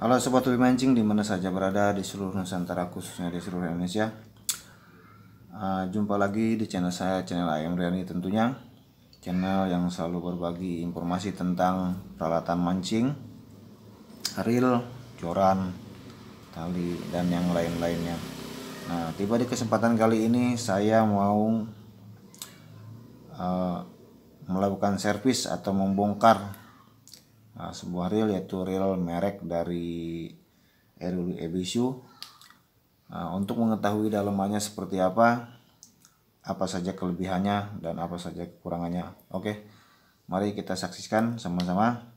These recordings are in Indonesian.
Halo Sobat Hobi Mancing di mana saja berada di seluruh Nusantara khususnya di seluruh Indonesia. Jumpa lagi di channel saya, channel Ayam Riani tentunya. Channel yang selalu berbagi informasi tentang peralatan mancing, reel, joran, tali, dan yang lain-lainnya. Nah, tiba di kesempatan kali ini saya mau melakukan servis atau membongkar sebuah reel, yaitu reel merek dari Airoli Ebisu. Untuk mengetahui dalamannya seperti apa saja kelebihannya dan apa saja kekurangannya. Oke, mari kita saksikan sama-sama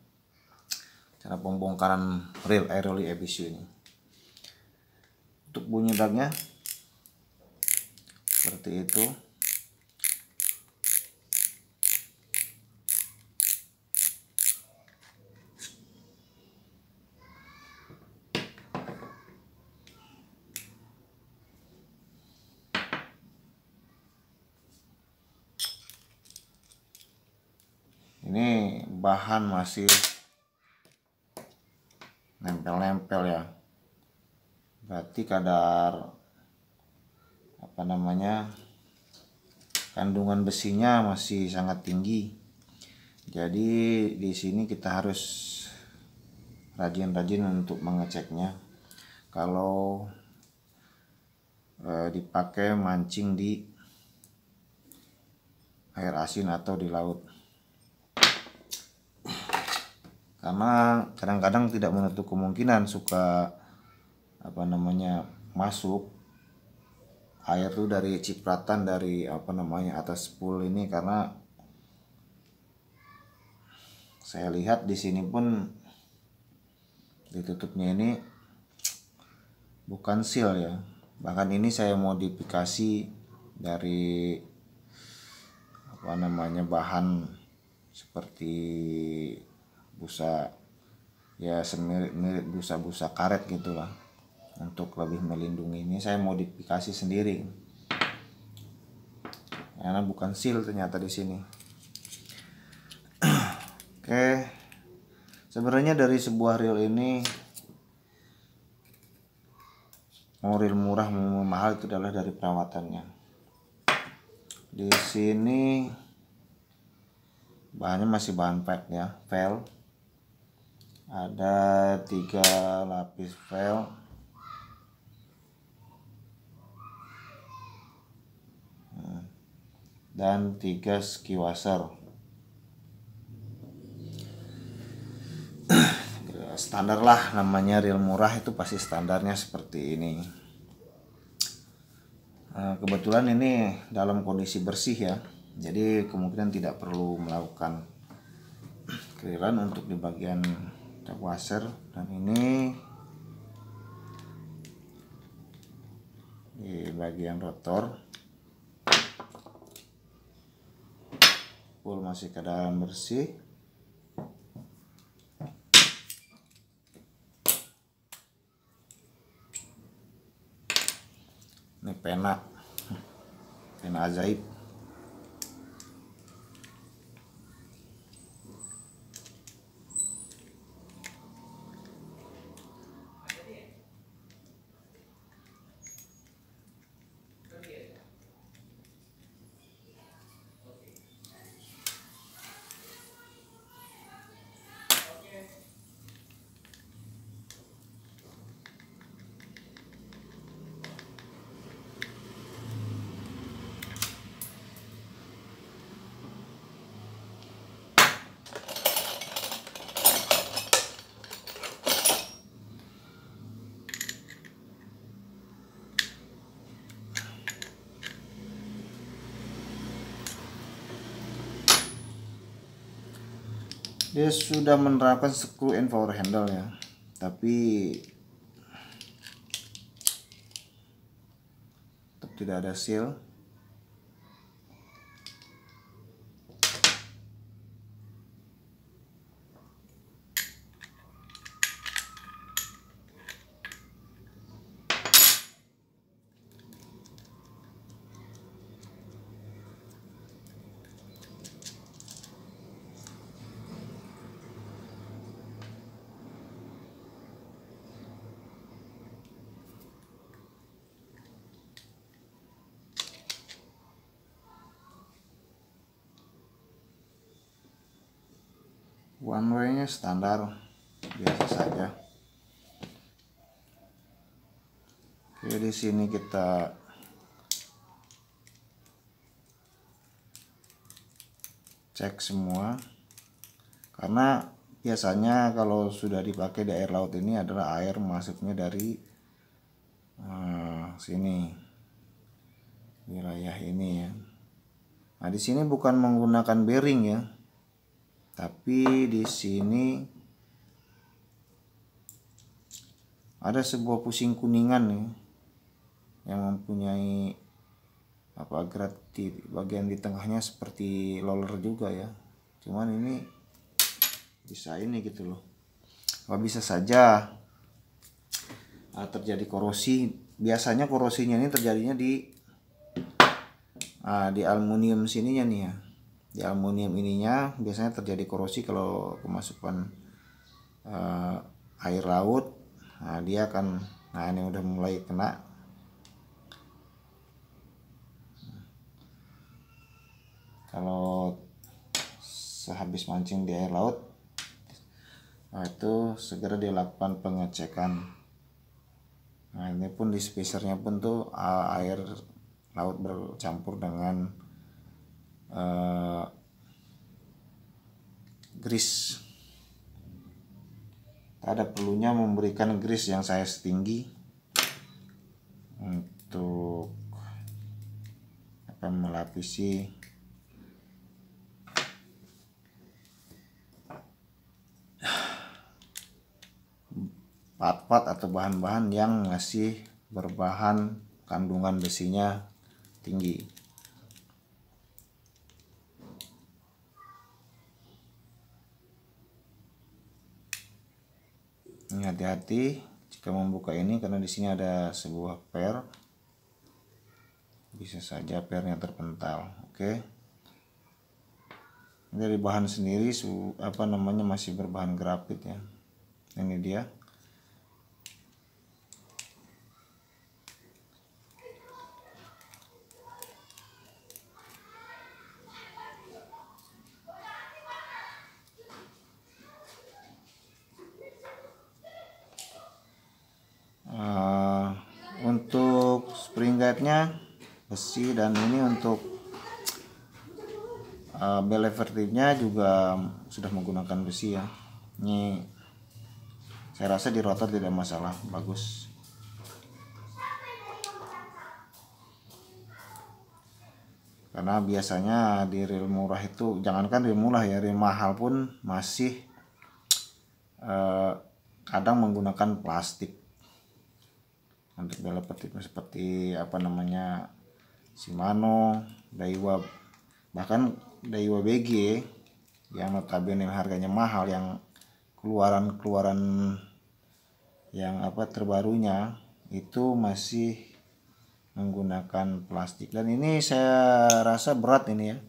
cara pembongkaran reel Airoli Ebisu ini. Untuk bunyi daknya seperti itu. Ini bahan masih nempel-nempel ya, berarti kadar kandungan besinya masih sangat tinggi. Jadi di sini kita harus rajin-rajin untuk mengeceknya. Kalau dipakai mancing di air asin atau di laut, karena kadang-kadang tidak menutup kemungkinan suka masuk air tuh dari cipratan dari atas spool ini. Karena saya lihat di sini pun ditutupnya ini bukan seal ya, bahkan ini saya modifikasi dari bahan seperti busa ya, semirip busa-busa karet gitulah, untuk lebih melindungi. Ini saya modifikasi sendiri karena bukan seal ternyata di sini. Oke, sebenarnya dari sebuah reel ini, mau reel murah mau mahal, itu adalah dari perawatannya. Di sini bahannya masih bahan pack ya, vel. Ada 3 lapis vel, dan 3 ski washer. Standar lah, namanya reel murah itu pasti standarnya seperti ini. Kebetulan ini dalam kondisi bersih ya, jadi kemungkinan tidak perlu melakukan kereelan untuk di bagian tab washer. Dan ini di bagian rotor full masih keadaan bersih. Ini pena ajaib. Dia sudah menerapkan screw and power handle ya, tapi tetap tidak ada seal. one way nya standar biasa saja. Oke, di sini kita cek semua, karena biasanya kalau sudah dipakai di air laut ini adalah air masuknya dari sini, wilayah ini ya. Nah, di sini bukan menggunakan bearing ya, tapi di sini ada sebuah pusing kuningan nih yang mempunyai di bagian di tengahnya seperti roller juga ya. Cuman ini bisa ini gitu loh. Bisa saja terjadi korosi. Biasanya korosinya ini terjadinya di aluminium sininya nih ya. Di aluminium ininya biasanya terjadi korosi kalau kemasukan air laut. Nah, dia akan, ini udah mulai kena. Kalau sehabis mancing di air laut, itu segera dilakukan pengecekan. Nah, ini pun di spacernya pun tuh air laut bercampur dengan grease. Ada perlunya memberikan grease yang size tinggi untuk melapisi part-part atau bahan-bahan yang masih berbahan kandungan besinya tinggi. Ini hati-hati jika membuka ini, karena di sini ada sebuah per, bisa saja pernya terpental. Oke. Dari bahan sendiri masih berbahan grafit ya. Ini dia. Untuk spring guide-nya besi, dan ini untuk bel lever-nya juga sudah menggunakan besi ya. Ini saya rasa di rotor tidak masalah, bagus. Karena biasanya di reel murah itu, jangankan reel murah ya, reel mahal pun masih kadang menggunakan plastik untuk bel lever seperti Shimano, Daiwa, bahkan Daiwa BG yang notabene harganya mahal, yang keluaran yang terbarunya itu masih menggunakan plastik. Dan ini saya rasa berat ini ya.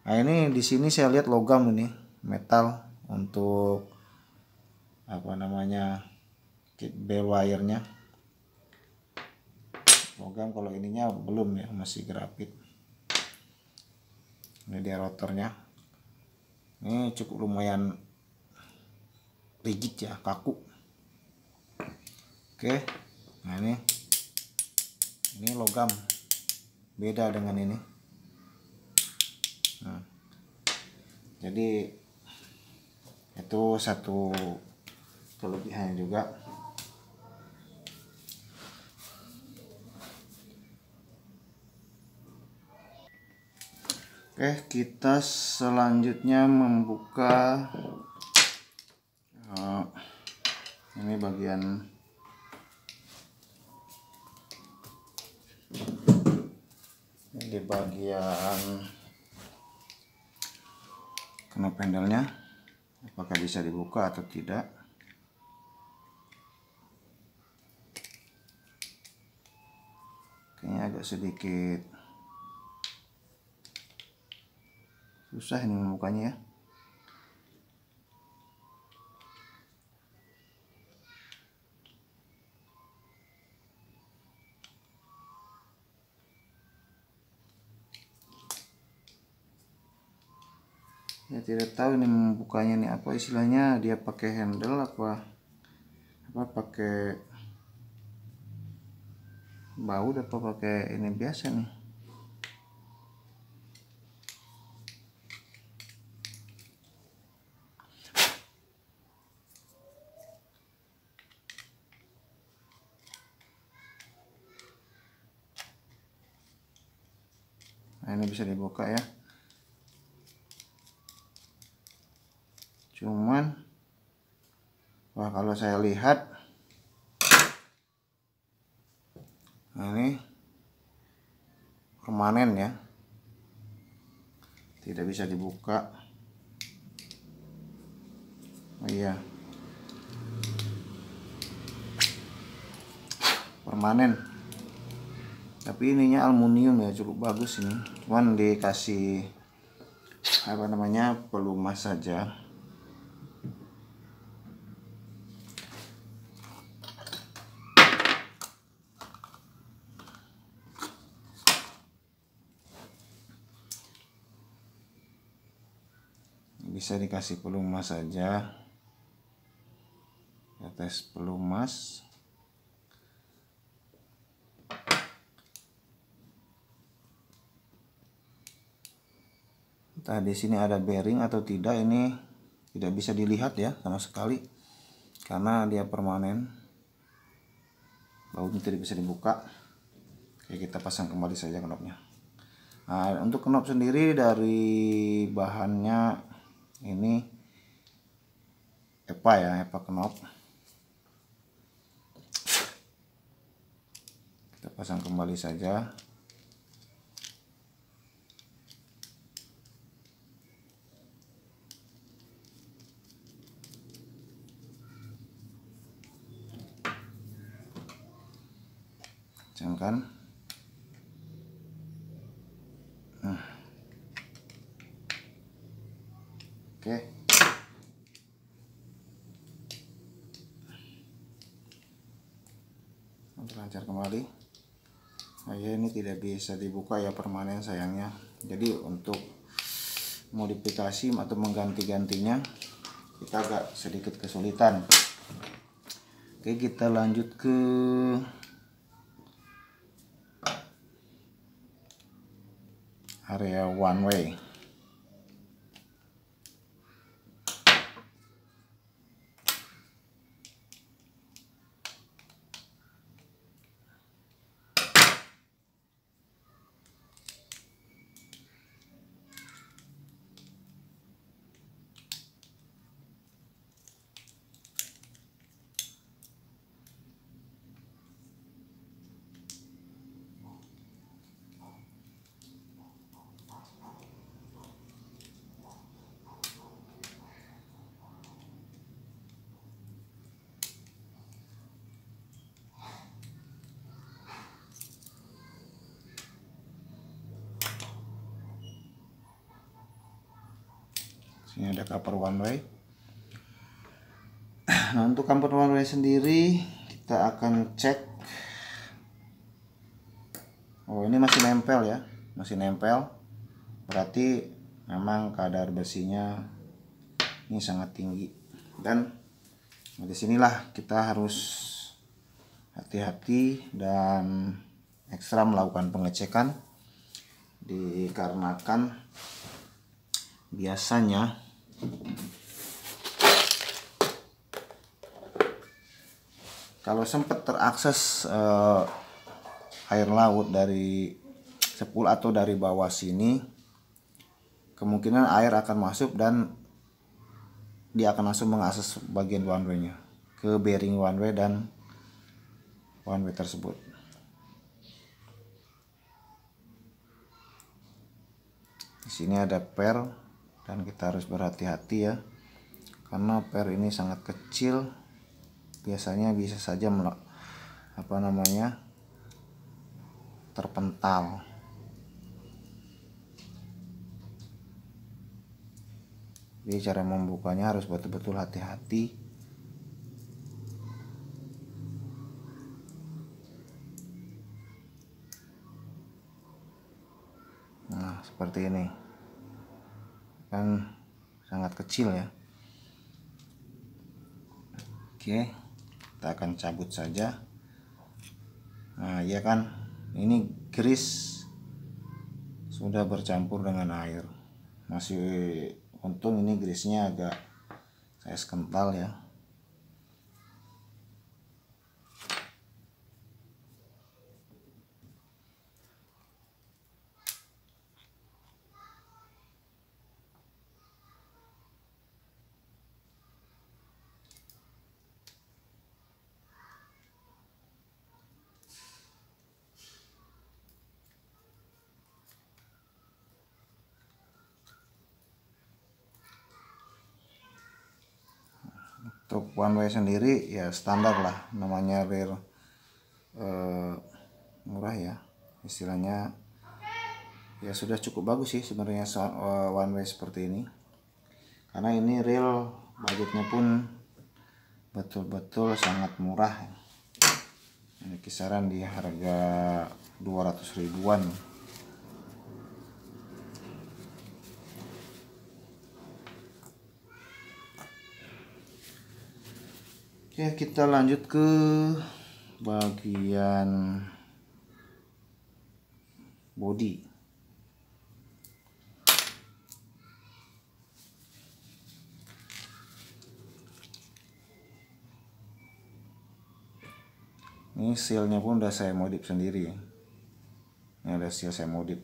Nah, ini di sini saya lihat logam ini, metal untuk bel wire-nya. Logam, kalau ininya belum ya, masih grafit. Ini dia rotornya. Ini cukup lumayan rigid ya, kaku. Oke. Nah, ini logam. Beda dengan ini. Nah, jadi itu satu kelebihannya juga. Oke, kita selanjutnya membuka ini bagian di bagian knop handle-nya, apakah bisa dibuka atau tidak. Kayaknya agak sedikit susah ini membukanya ya. Ya tidak tahu ini membukanya nih apa istilahnya, dia pakai handle apa pakai baut apa pakai ini biasa nih. Nah ini bisa dibuka ya, cuman wah kalau saya lihat nah ini permanen ya, tidak bisa dibuka. Oh iya, permanen, tapi ininya aluminium ya, cukup bagus ini, cuman dikasih apa namanya pelumas saja. Bisa dikasih pelumas saja, tes pelumas. Entah di sini ada bearing atau tidak, ini tidak bisa dilihat ya sama sekali karena dia permanen, bautnya tidak bisa dibuka. Oke, kita pasang kembali saja knopnya. Nah, untuk knop sendiri dari bahannya ini EPA ya, EPA knop. Kita pasang kembali saja. Kencangkan. Oke. Lancar kembali. Nah, ya ini tidak bisa dibuka ya, permanen sayangnya. Jadi untuk modifikasi atau mengganti-gantinya kita agak sedikit kesulitan. Oke, kita lanjut ke area one way. Sini ada cover one way. Nah, untuk cover one way sendiri kita akan cek. Oh, ini masih nempel ya, masih nempel. Berarti memang kadar bersihnya ini sangat tinggi. Dan disinilah kita harus hati-hati dan ekstra melakukan pengecekan, dikarenakan biasanya kalau sempat terakses air laut dari sepul atau dari bawah sini, kemungkinan air akan masuk dan dia akan langsung mengakses bagian one way-nya ke bearing one way dan one way tersebut. Di sini ada per dan kita harus berhati-hati ya, karena per ini sangat kecil, biasanya bisa saja terpental. Jadi cara membukanya harus betul-betul hati-hati. Nah, seperti ini kan sangat kecil ya. Oke, kita akan cabut saja. Nah ya kan, ini grease sudah bercampur dengan air. Masih untung ini grease-nya agak size kental ya. Untuk one way sendiri ya standar lah, namanya reel murah ya, istilahnya ya sudah cukup bagus sih sebenarnya one way seperti ini, karena ini reel budgetnya pun betul-betul sangat murah. Ini kisaran di harga 200 ribuan. Oke, kita lanjut ke bagian body. Ini sealnya pun udah saya modif sendiri ya. Ini ada seal saya modif.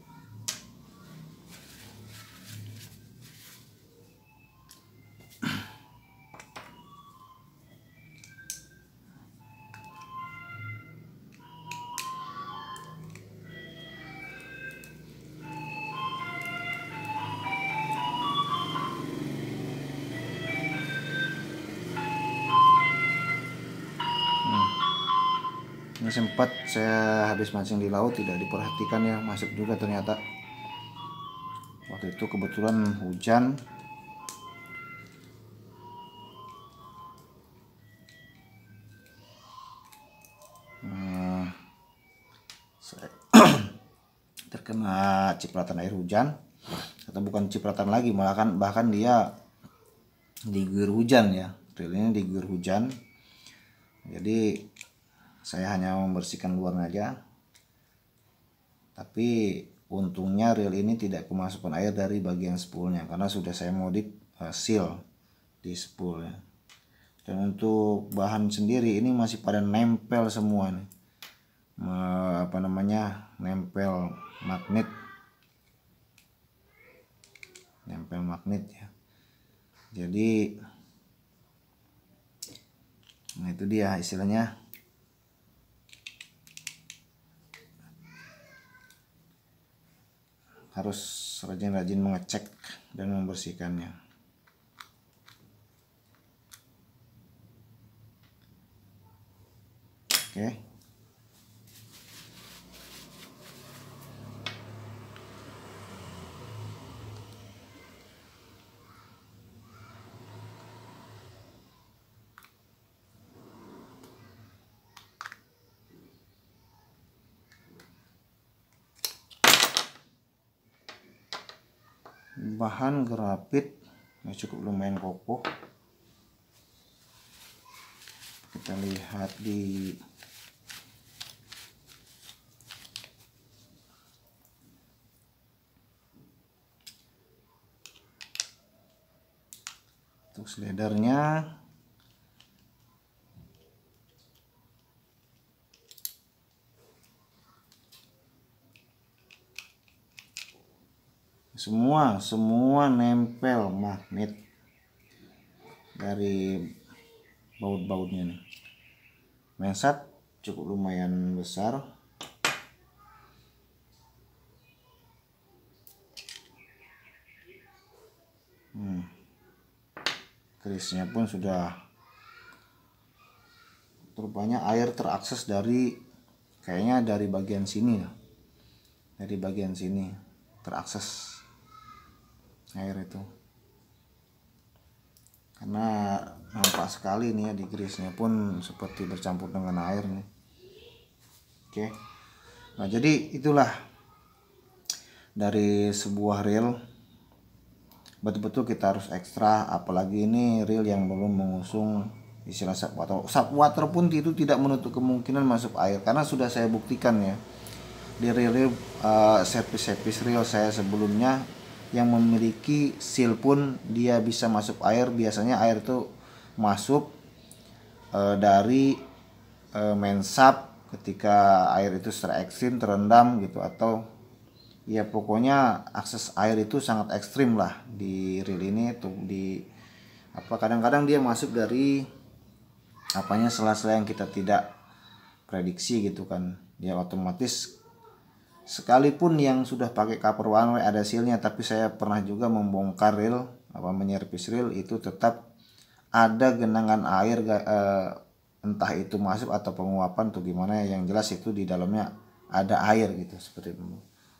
Ini sempat saya habis mancing di laut tidak diperhatikan ya, masuk juga ternyata. Waktu itu kebetulan hujan. Saya terkena cipratan air hujan, atau bukan cipratan lagi, bahkan dia diguyur hujan ya. Reel ini diguyur hujan. Jadi saya hanya membersihkan luarnya aja, tapi untungnya reel ini tidak kemasukan air dari bagian spoolnya karena sudah saya modif seal di spool ya. Dan untuk bahan sendiri ini masih pada nempel semua nih, nempel magnet ya. Jadi nah itu dia istilahnya, harus rajin-rajin mengecek dan membersihkannya. Oke. Bahan grafit ya cukup lumayan kokoh. Kita lihat di untuk slidernya semua nempel magnet dari baut-bautnya nih. Mensat cukup lumayan besar. Kerisnya pun sudah, rupanya air terakses dari, kayaknya dari bagian sini ya. Dari bagian sini terakses air itu, karena nampak sekali nih ya, di grease-nya pun seperti bercampur dengan air nih. Oke. Nah, jadi itulah dari sebuah reel betul-betul kita harus ekstra, apalagi ini reel yang belum mengusung istilah subwater pun itu tidak menutup kemungkinan masuk air, karena sudah saya buktikan ya di reel servis reel saya sebelumnya yang memiliki seal pun dia bisa masuk air. Biasanya air itu masuk dari main sub ketika air itu secara ekstrim terendam gitu, atau ya pokoknya akses air itu sangat ekstrim lah di reel ini tuh. Di kadang-kadang dia masuk dari sela-sela yang kita tidak prediksi gitu kan. Dia otomatis, sekalipun yang sudah pakai cover one way ada sealnya, tapi saya pernah juga membongkar reel menyervis reel itu tetap ada genangan air, entah itu masuk atau penguapan atau gimana, yang jelas itu di dalamnya ada air gitu, seperti itu.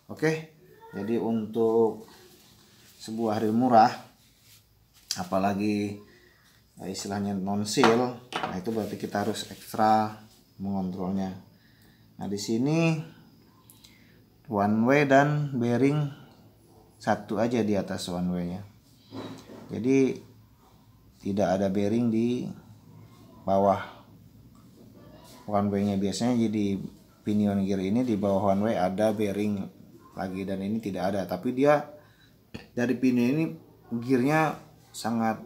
Oke, jadi untuk sebuah reel murah, apalagi istilahnya non seal, nah itu berarti kita harus ekstra mengontrolnya. Nah di sini one way dan bearing satu aja di atas one way nya, jadi tidak ada bearing di bawah one way nya. Biasanya jadi pinion gear ini di bawah one way ada bearing lagi, dan ini tidak ada, tapi dia dari pinion ini gearnya sangat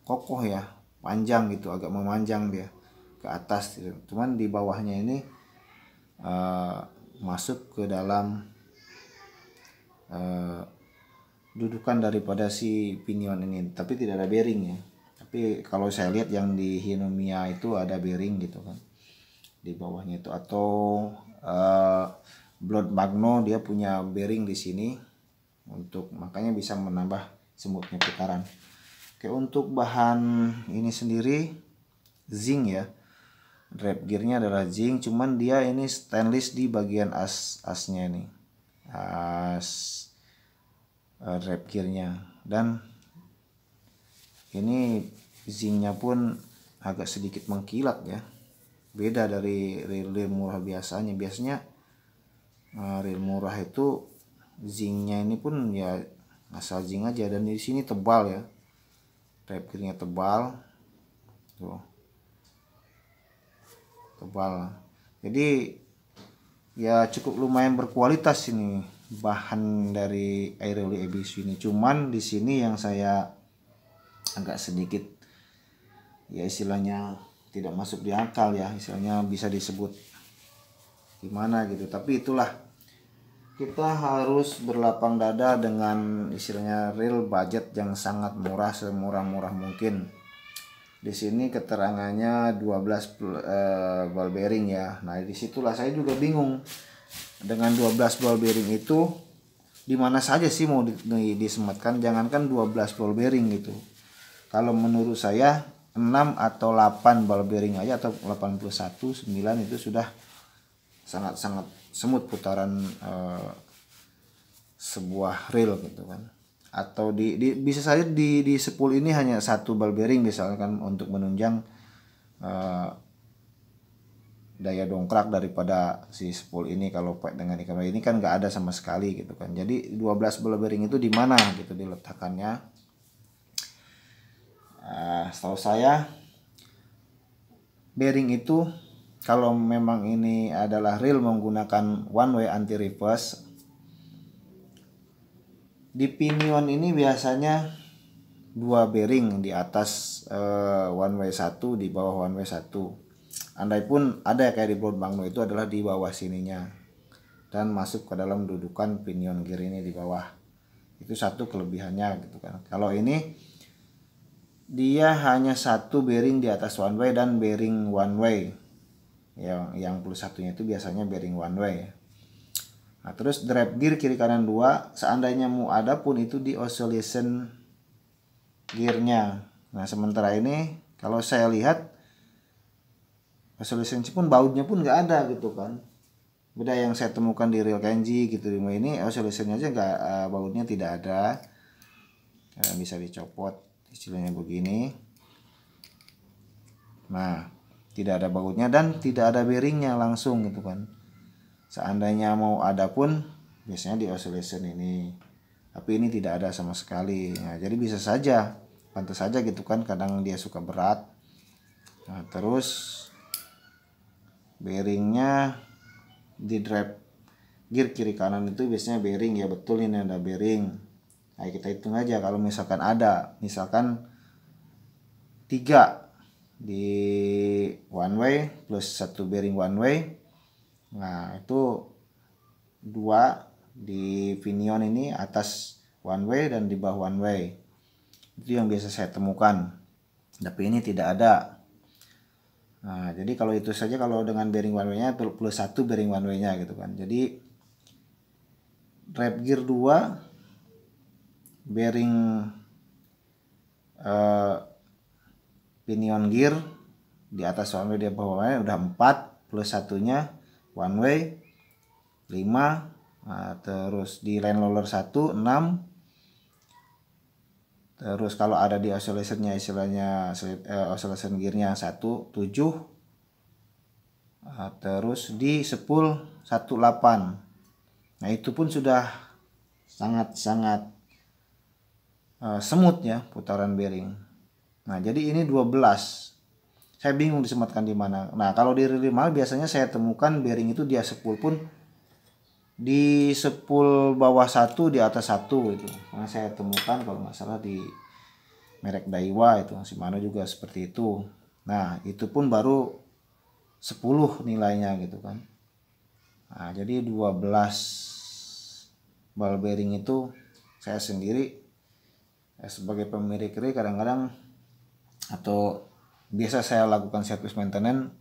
kokoh ya, panjang gitu, agak memanjang dia ke atas gitu. Cuman di bawahnya ini masuk ke dalam dudukan daripada si pinion ini, tapi tidak ada bearing ya. Tapi kalau saya lihat yang di Hinomiya itu ada bearing gitu kan di bawahnya itu, atau Blood Magno dia punya bearing di sini, untuk makanya bisa menambah semutnya putaran. Oke, untuk bahan ini sendiri zinc ya, drive gearnya adalah zinc, cuman dia ini stainless di bagian asnya ini, drive gearnya, dan ini zincnya pun agak sedikit mengkilat ya, beda dari reel murah biasanya. Reel murah itu zincnya ini pun ya asal zinc aja, dan di sini tebal ya, drive gearnya tebal tuh, tebal. Jadi ya cukup lumayan berkualitas ini bahan dari Airoli Ebisu ini. Cuman di sini yang saya agak sedikit ya istilahnya tidak masuk di akal ya, istilahnya bisa disebut gimana gitu, tapi itulah, kita harus berlapang dada dengan istilahnya reel budget yang sangat murah, semurah-murah mungkin. Di sini keterangannya 12 ball bearing ya. Nah disitulah saya juga bingung dengan 12 ball bearing itu di mana saja sih mau disematkan, jangankan 12 ball bearing gitu. Kalau menurut saya 6 atau 8 ball bearing aja, atau 81, 9 itu sudah sangat-sangat semut putaran sebuah reel gitu kan. Atau bisa saja di spool ini hanya satu ball bearing misalkan, untuk menunjang daya dongkrak daripada si spool ini. Kalau dengan kamera ini kan nggak ada sama sekali gitu kan. Jadi 12 ball bearing itu di mana gitu diletakkannya. Setahu saya bearing itu kalau memang ini adalah reel menggunakan one way anti reverse, di pinion ini biasanya 2 bearing di atas one way 1, di bawah one way 1. Andai pun ada kayak di Blood Magno itu adalah di bawah sininya dan masuk ke dalam dudukan pinion gear ini di bawah. Itu satu kelebihannya gitu kan. Kalau ini dia hanya satu bearing di atas one way dan bearing one way. Yang plus satunya itu biasanya bearing one way. Nah, terus drive gear kiri kanan 2, seandainya mau ada pun itu di oscillation gearnya. Nah sementara ini kalau saya lihat oscillation pun bautnya pun nggak ada gitu kan. Beda yang saya temukan di reel Kenji gitu, ini oscillationnya aja nggak, bautnya tidak ada. Bisa dicopot istilahnya begini. Nah tidak ada bautnya dan tidak ada bearingnya langsung gitu kan. Seandainya mau ada pun biasanya di oscillation ini. tapi ini tidak ada sama sekali. Nah, jadi bisa saja, pantas saja gitu kan, kadang dia suka berat. Nah, terus bearingnya di drive gear kiri kanan itu biasanya bearing, ya betul ini ada bearing. Nah, kita hitung aja kalau misalkan ada, misalkan 3 di one way plus 1 bearing one way, nah itu 2 di pinion ini atas one way dan di bawah one way. Itu yang biasa saya temukan, tapi ini tidak ada. Nah, jadi kalau itu saja, kalau dengan bearing one way nya plus 1 bearing one way nya gitu kan. Jadi drive gear 2 bearing pinion gear di atas one way, di bawah one way udah 4 plus 1-nya one way 5. Nah, terus di line roller 1 6. Terus kalau ada di oscillationnya, istilahnya oscillation gearnya 1 7. Nah, terus di spool 1 8. Nah, itu pun sudah sangat-sangat semut ya putaran bearing. Nah, jadi ini 12. Saya bingung disematkan di mana. Nah, kalau di reel mahal biasanya saya temukan bearing itu dia spool pun di spool bawah 1 di atas 1 itu. Karena saya temukan kalau nggak salah di merek Daiwa itu, Shimano juga seperti itu. Nah, itu pun baru 10 nilainya gitu kan. Nah, jadi 12 ball bearing itu saya sendiri sebagai pemilik reel kadang-kadang atau biasa saya lakukan service maintenance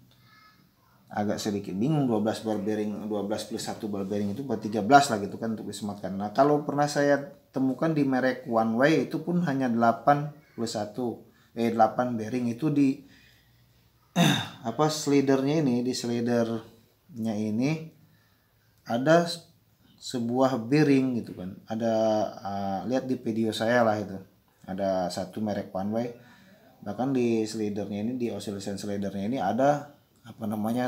agak sedikit bingung. 12 ball bearing, 12 plus 1 ball bearing itu buat 13 lah gitu kan untuk disematkan. Nah, kalau pernah saya temukan di merek one way itu pun hanya 8 plus 1 8 bearing itu di slidernya ini, di slidernya ini ada sebuah bearing gitu kan. Ada lihat di video saya lah itu. Ada satu merek one way. Bahkan di slidernya ini, di oscillation slidernya ini ada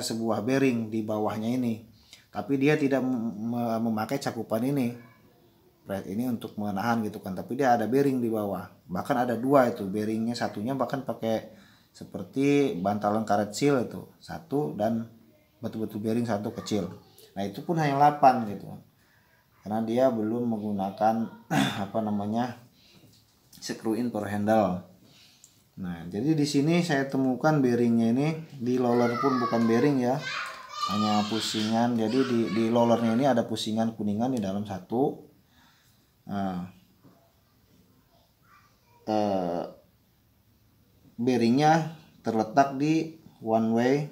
sebuah bearing di bawahnya ini. Tapi dia tidak memakai cakupan ini. Ini untuk menahan gitu kan. Tapi dia ada bearing di bawah. Bahkan ada 2 itu bearingnya, satunya bahkan pakai seperti bantalan karet seal itu. 1 dan betul-betul bearing 1 kecil. Nah, itu pun hanya 8 gitu. Karena dia belum menggunakan screw in per handle. Nah, jadi di sini saya temukan bearingnya ini di roller pun bukan bearing ya, hanya pusingan. Jadi di rollernya ini ada pusingan kuningan di dalam satu. Nah, bearingnya terletak di one way,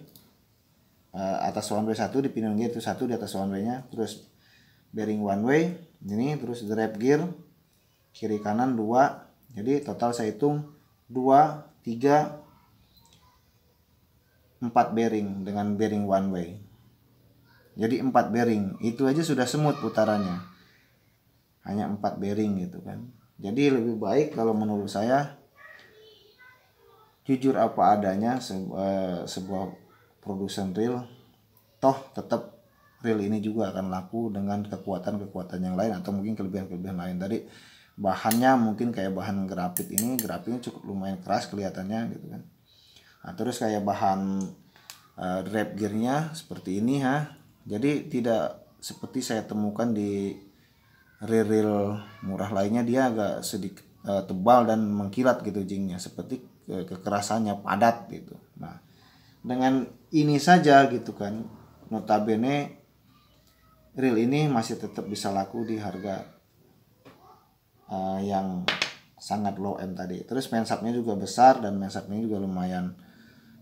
atas one way 1 di pinion gear itu 1 di atas one way nya. Terus bearing one way ini, terus drive gear kiri kanan 2. Jadi total saya hitung 2, 3, 4 bearing dengan bearing one way. Jadi 4 bearing. Itu aja sudah semut putarannya. Hanya 4 bearing gitu kan. Jadi lebih baik kalau menurut saya jujur apa adanya sebuah produsen reel. Toh tetap reel ini juga akan laku dengan kekuatan-kekuatan yang lain atau mungkin kelebihan-kelebihan lain. Tadi bahannya mungkin kayak bahan grafit ini, grafitnya cukup lumayan keras kelihatannya gitu kan. Nah, terus kayak bahan drive gearnya seperti ini ha. Jadi tidak seperti saya temukan di reel murah lainnya, dia agak sedikit tebal dan mengkilat gitu jingnya, seperti kekerasannya padat gitu. Nah, dengan ini saja gitu kan, notabene reel ini masih tetap bisa laku di harga yang sangat low end tadi. Terus mansapnya juga besar dan mansapnya juga lumayan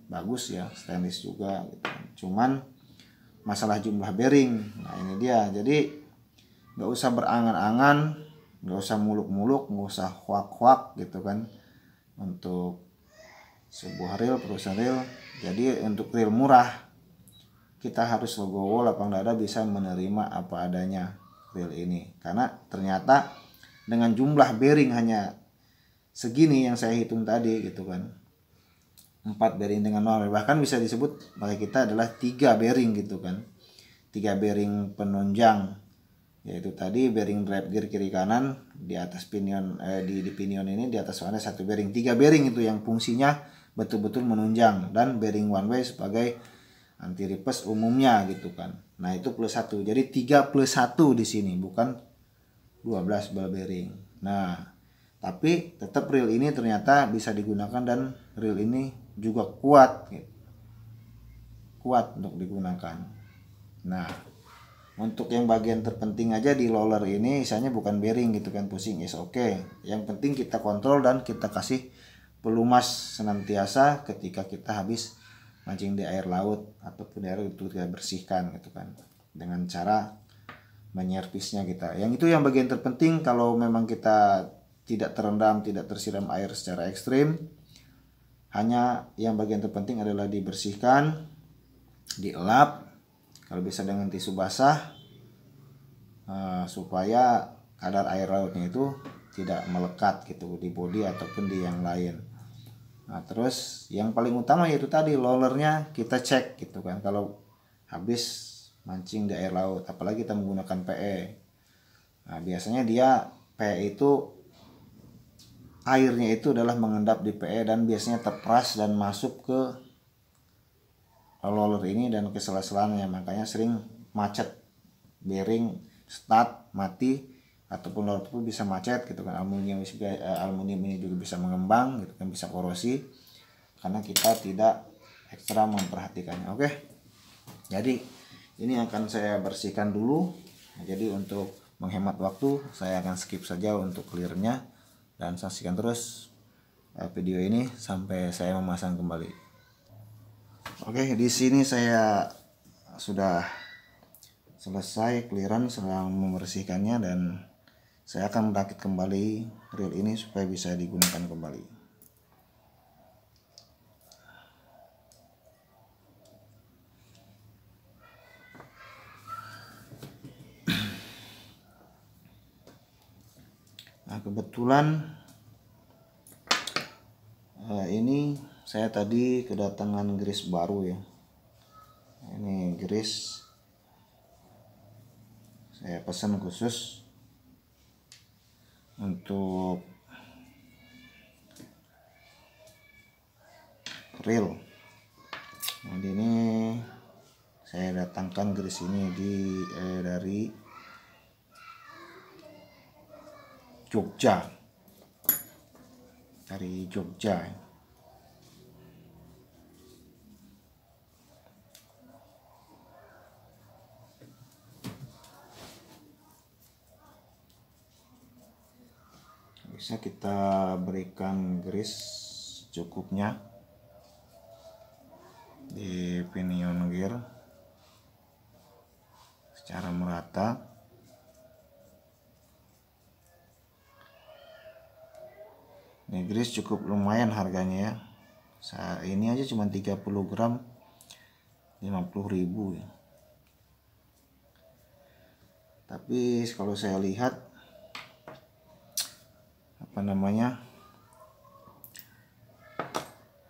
bagus ya, stainless juga gitu. Cuman masalah jumlah bearing, nah ini dia. Jadi nggak usah berangan-angan, nggak usah muluk-muluk, nggak usah hoak-hoak gitu kan untuk sebuah reel, perusahaan reel. Jadi untuk reel murah kita harus legowo lapang dada bisa menerima apa adanya reel ini, karena ternyata dengan jumlah bearing hanya segini yang saya hitung tadi gitu kan, 4 bearing dengan one way, bahkan bisa disebut bagi kita adalah 3 bearing gitu kan, 3 bearing penunjang yaitu tadi bearing drive gear kiri kanan di atas pinion, di pinion ini di atas ada 1 bearing, 3 bearing itu yang fungsinya betul-betul menunjang, dan bearing one way sebagai anti reverse umumnya gitu kan. Nah itu +1, jadi 3+1 di sini, bukan 12 ball bearing. Nah tapi tetap reel ini ternyata bisa digunakan, dan reel ini juga kuat gitu. Kuat untuk digunakan. Nah untuk yang bagian terpenting aja di roller ini misalnya bukan bearing gitu kan, pusing is oke. Yang penting kita kontrol dan kita kasih pelumas senantiasa ketika kita habis mancing di air laut ataupun di air itu kita bersihkan gitu kan, dengan cara menyervisnya kita. Yang itu yang bagian terpenting. Kalau memang kita tidak terendam, tidak tersiram air secara ekstrim, hanya yang bagian terpenting adalah dibersihkan, dielap, kalau bisa dengan tisu basah, supaya kadar air lautnya itu tidak melekat gitu di bodi ataupun di yang lain. Nah terus yang paling utama yaitu tadi rollernya kita cek gitu kan, kalau habis mancing di air laut, apalagi kita menggunakan PE. Nah biasanya dia PE itu airnya itu adalah mengendap di PE dan biasanya terperas dan masuk ke roller ini dan ke sela-selanya, makanya sering macet, bearing start mati ataupun roller pun bisa macet gitu kan. Aluminium ini juga bisa mengembang gitu kan, bisa korosi karena kita tidak ekstra memperhatikannya. Oke, jadi ini akan saya bersihkan dulu. Jadi untuk menghemat waktu saya akan skip saja untuk clearnya, dan saksikan terus video ini sampai saya memasang kembali. Oke, di sini saya sudah selesai clearance, sedang membersihkannya, dan saya akan merakit kembali reel ini supaya bisa digunakan kembali. Nah kebetulan ini saya tadi kedatangan grease baru ya. Ini grease saya pesan khusus untuk reel. Nah ini saya datangkan grease ini dari Jogja, bisa kita berikan grease cukupnya di pinion gear secara merata. Ini grease cukup lumayan harganya ya. Ini aja cuma 30 gram 50.000 ya. Tapi kalau saya lihat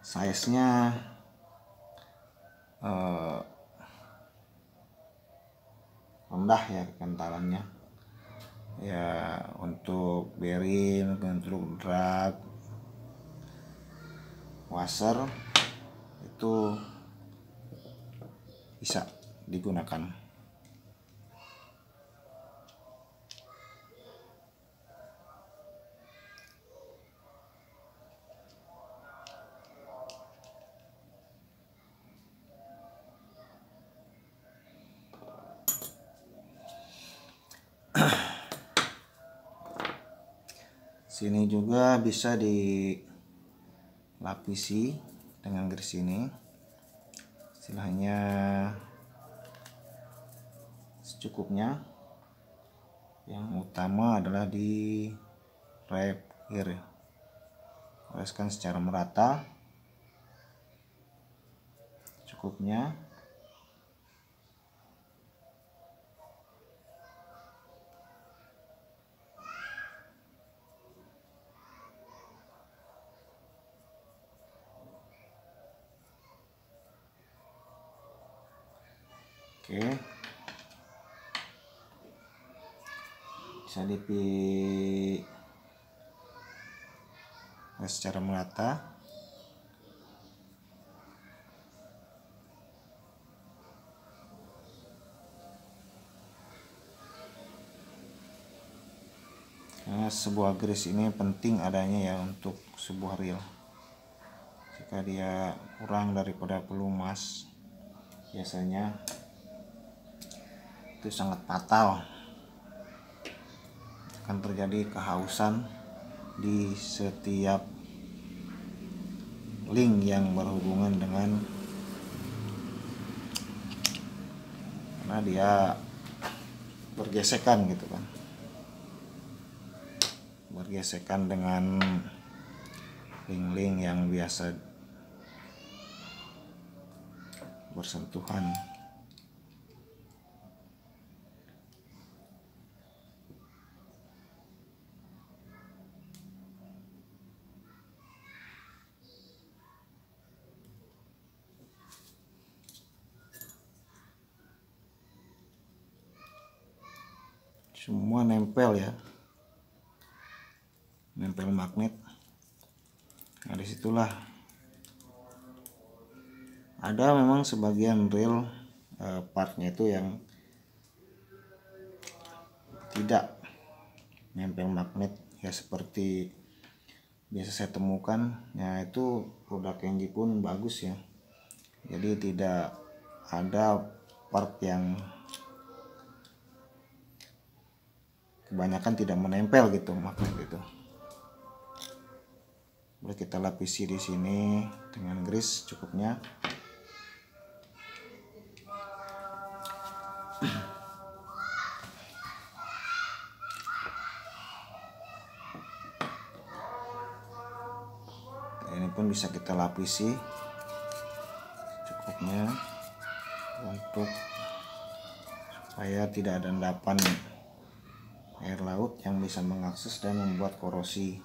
size-nya rendah ya kekentalannya ya, untuk bearing, untuk drag, washer itu bisa digunakan. Sini juga bisa dilapisi dengan grease ini, istilahnya secukupnya. Yang utama adalah di drive gear, oleskan secara merata cukupnya. Oke. bisa secara merata. Karena sebuah grease ini penting adanya ya untuk sebuah reel. Jika dia kurang daripada pelumas, biasanya itu sangat fatal. Akan terjadi kehausan di setiap link yang berhubungan dengan, karena dia bergesekan gitu kan, bergesekan dengan link-link yang biasa bersentuhan. Semua nempel ya, nempel magnet. Nah disitulah ada memang sebagian reel partnya itu yang tidak nempel magnet ya, seperti biasa saya temukan ya. Itu produk Kenji pun bagus ya, jadi tidak ada part yang kebanyakan tidak menempel gitu magnet itu. Boleh kita lapisi di sini dengan grease cukupnya. Ini pun bisa kita lapisi cukupnya untuk supaya tidak ada endapan air laut yang bisa mengakses dan membuat korosi.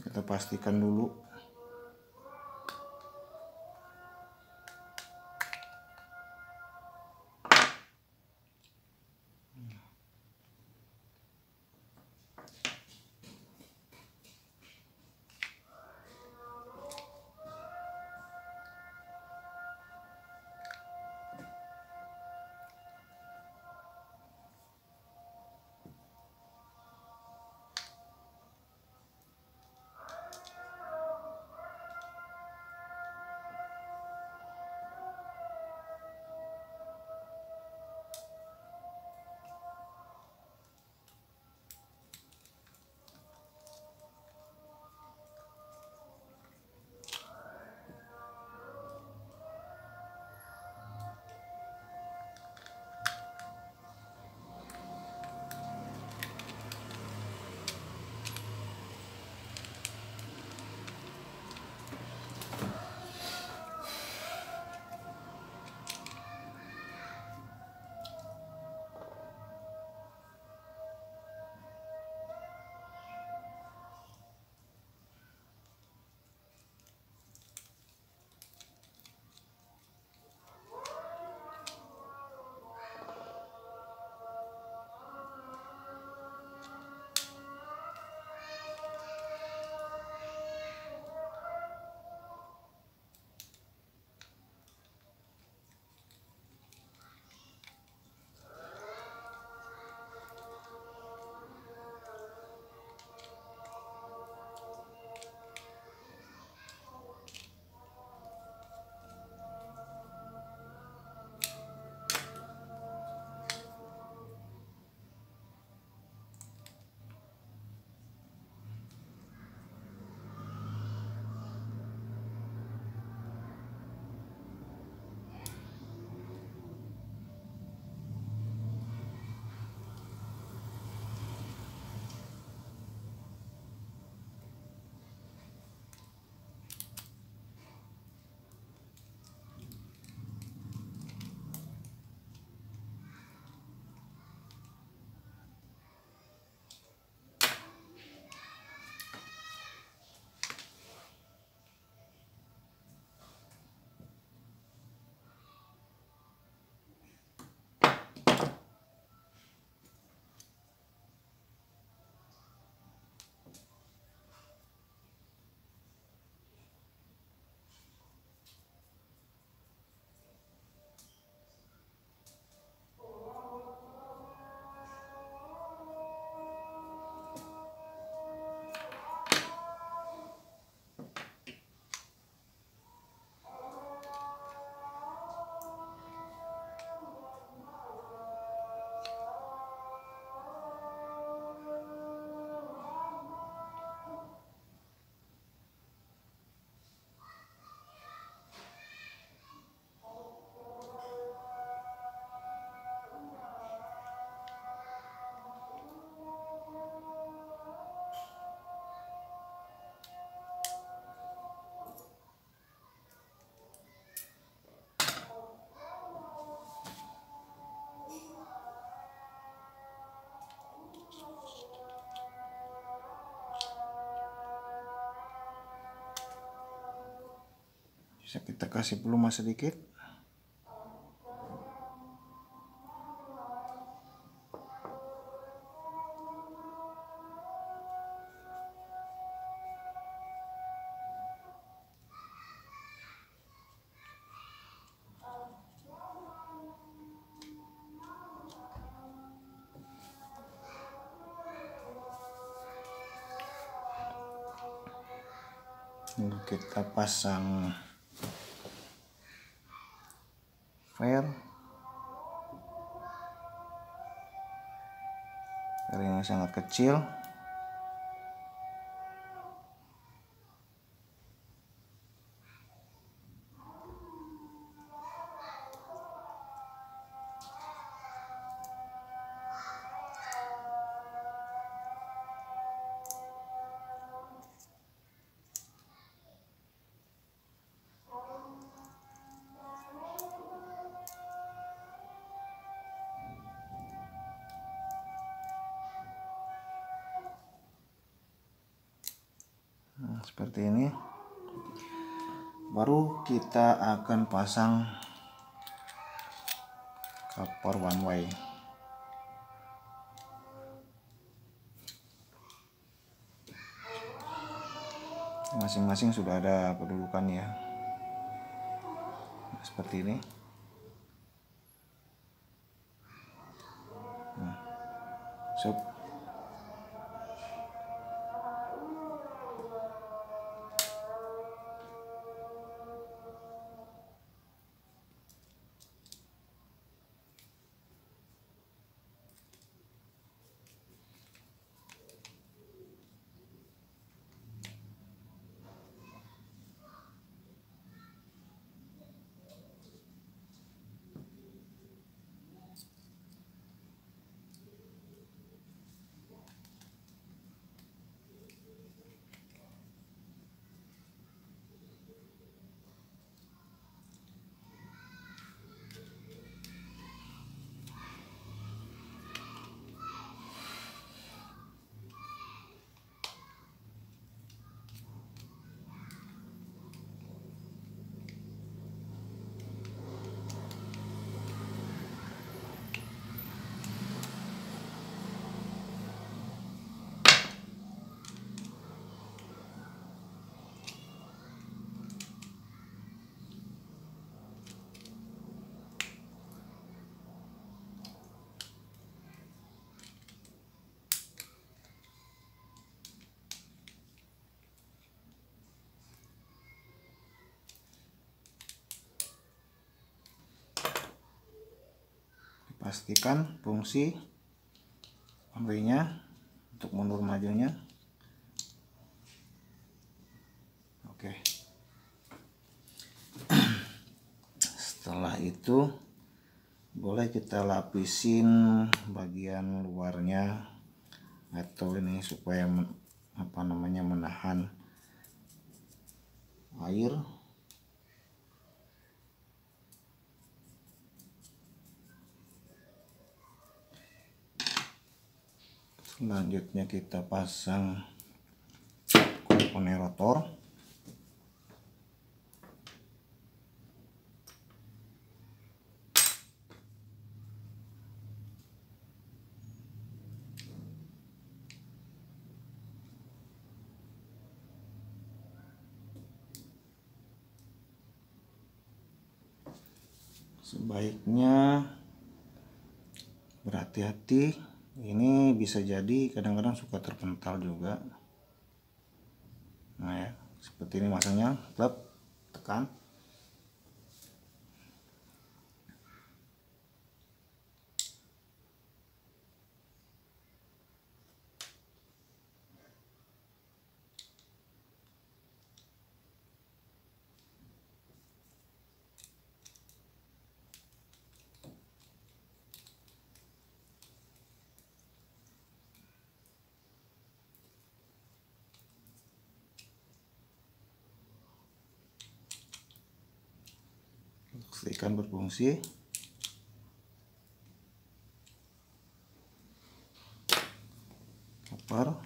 Kita pastikan dulu Bisa kita kasih pelumas sedikit. Lalu kita pasang fair yang sangat kecil. Seperti ini. Baru kita akan pasang cover one way. Masing-masing sudah ada kedudukannya. Nah, seperti ini. Pastikan fungsi one way-nya untuk mundur majunya. Oke. Setelah itu boleh kita lapisin bagian luarnya atau ini supaya menahan air. Selanjutnya kita pasang komponen rotor. Sebaiknya berhati-hati. Ini bisa jadi kadang-kadang suka terpental juga. Nah ya, seperti ini masangnya, klep, tekan. Pastikan berfungsi. Cover.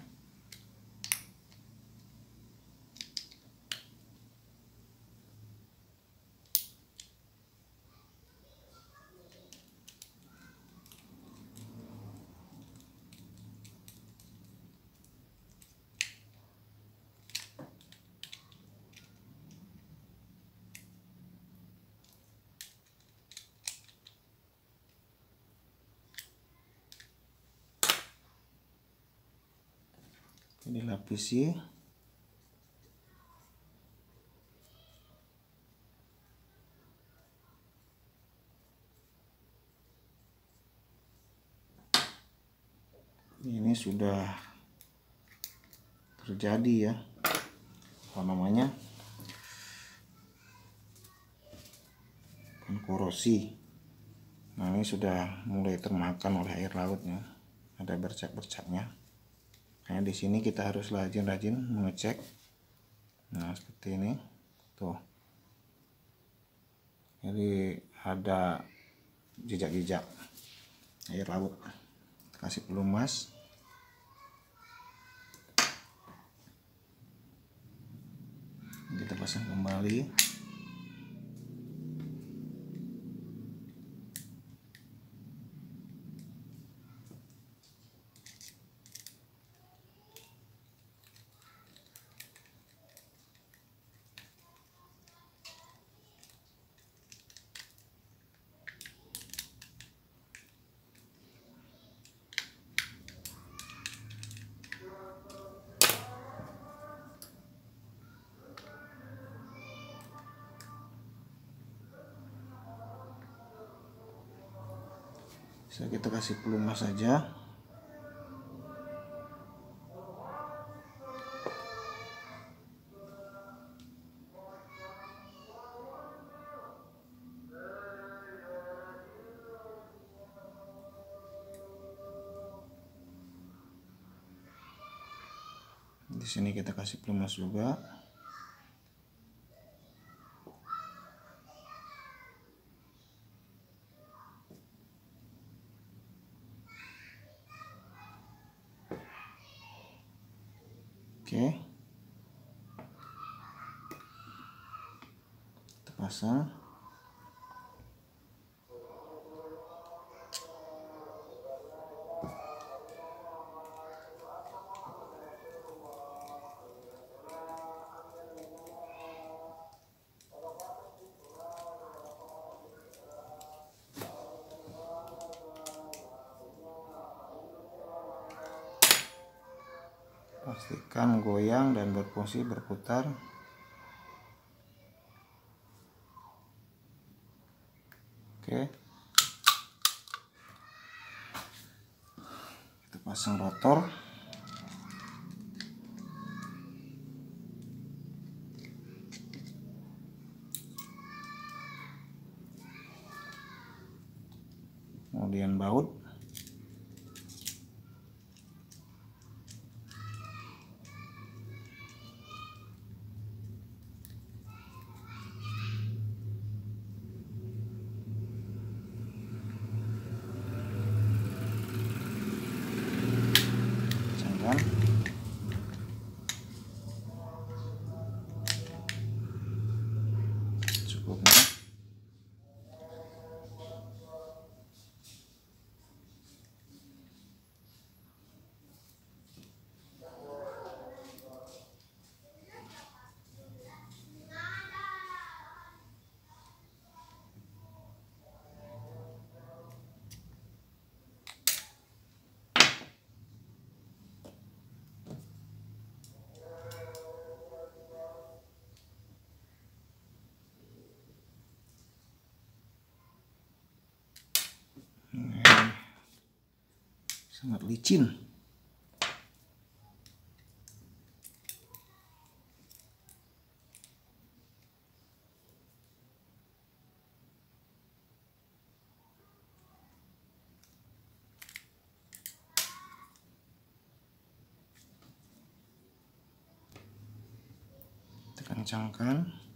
dilapisi. Ini sudah terjadi ya, apa namanya, korosi. Nah, ini sudah mulai termakan oleh air lautnya, ada bercak-bercaknya. Nah, di sini kita harus rajin-rajin mengecek. Nah, seperti ini tuh, jadi ada jejak-jejak air laut. Kasih pelumas. Kita pasang kembali. Bisa kita kasih pelumas saja. Di sini kita kasih pelumas juga. Oke. Kita pasang. Pastikan goyang dan berfungsi berputar. Oke. Kita pasang rotor. Kemudian baut. Cukupnya. Sangat licin. Kita kencangkan.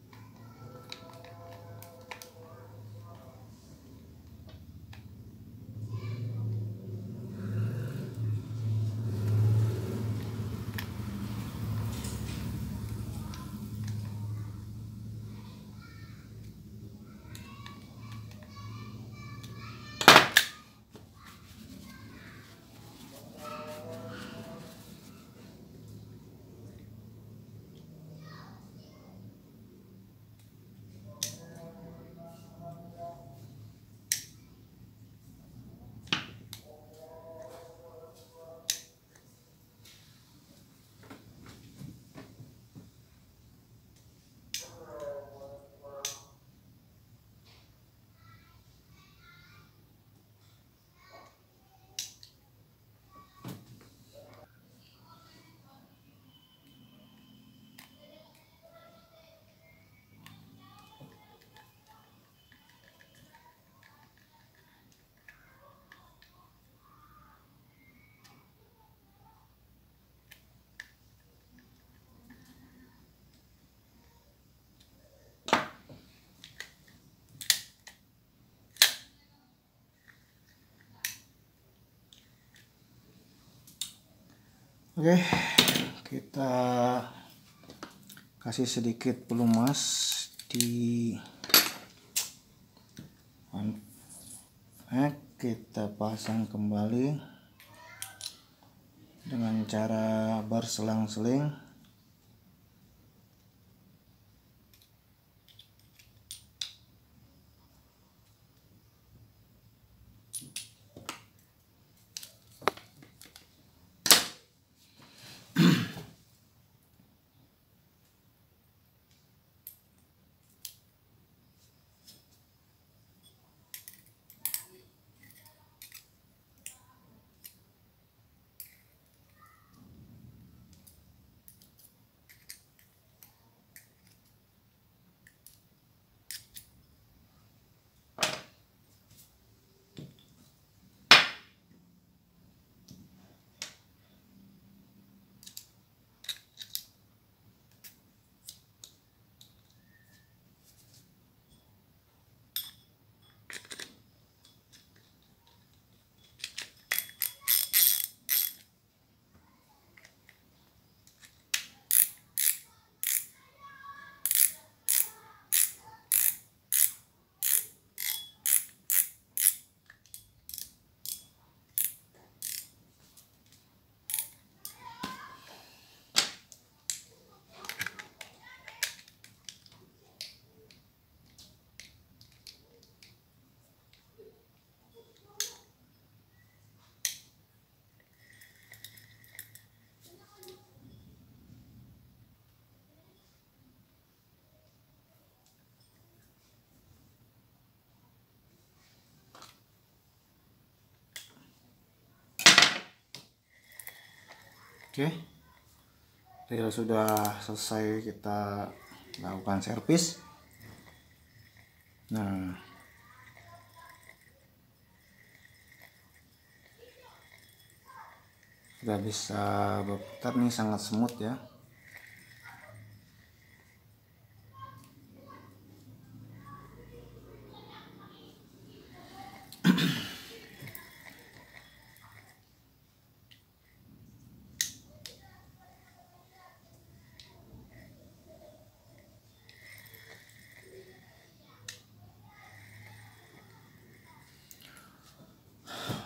Oke, kita kasih sedikit pelumas di kita pasang kembali dengan cara berselang-seling. Oke, reel sudah selesai kita lakukan servis. Nah, sudah bisa berputar nih, sangat smooth ya.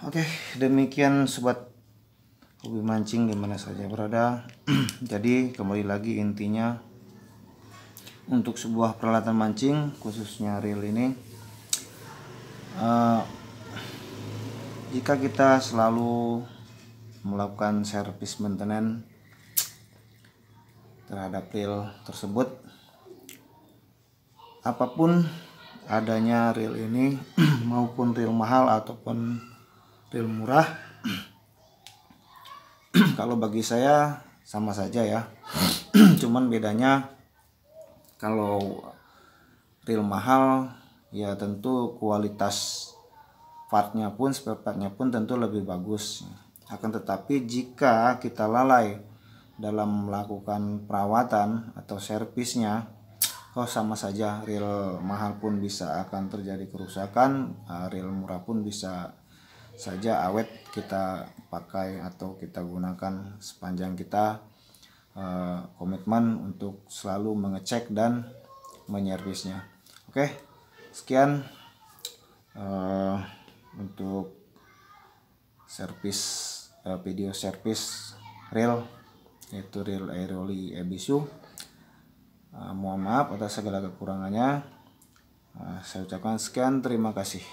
Oke, demikian sobat hobi mancing dimana saja berada. Jadi kembali lagi, intinya untuk sebuah peralatan mancing khususnya reel ini, jika kita selalu melakukan servis maintenance terhadap reel tersebut, apapun adanya reel ini maupun reel mahal ataupun reel murah, kalau bagi saya sama saja ya. Cuman bedanya kalau reel mahal ya tentu kualitas partnya pun, spare partnya pun tentu lebih bagus. Akan tetapi jika kita lalai dalam melakukan perawatan atau servisnya, sama saja, reel mahal pun bisa akan terjadi kerusakan, reel murah pun bisa saja awet kita pakai atau kita gunakan sepanjang kita komitmen untuk selalu mengecek dan menyervisnya. Oke, sekian untuk servis video servis reel, yaitu reel Airoli Ebisu. Mohon maaf atas segala kekurangannya. Saya ucapkan sekian, terima kasih.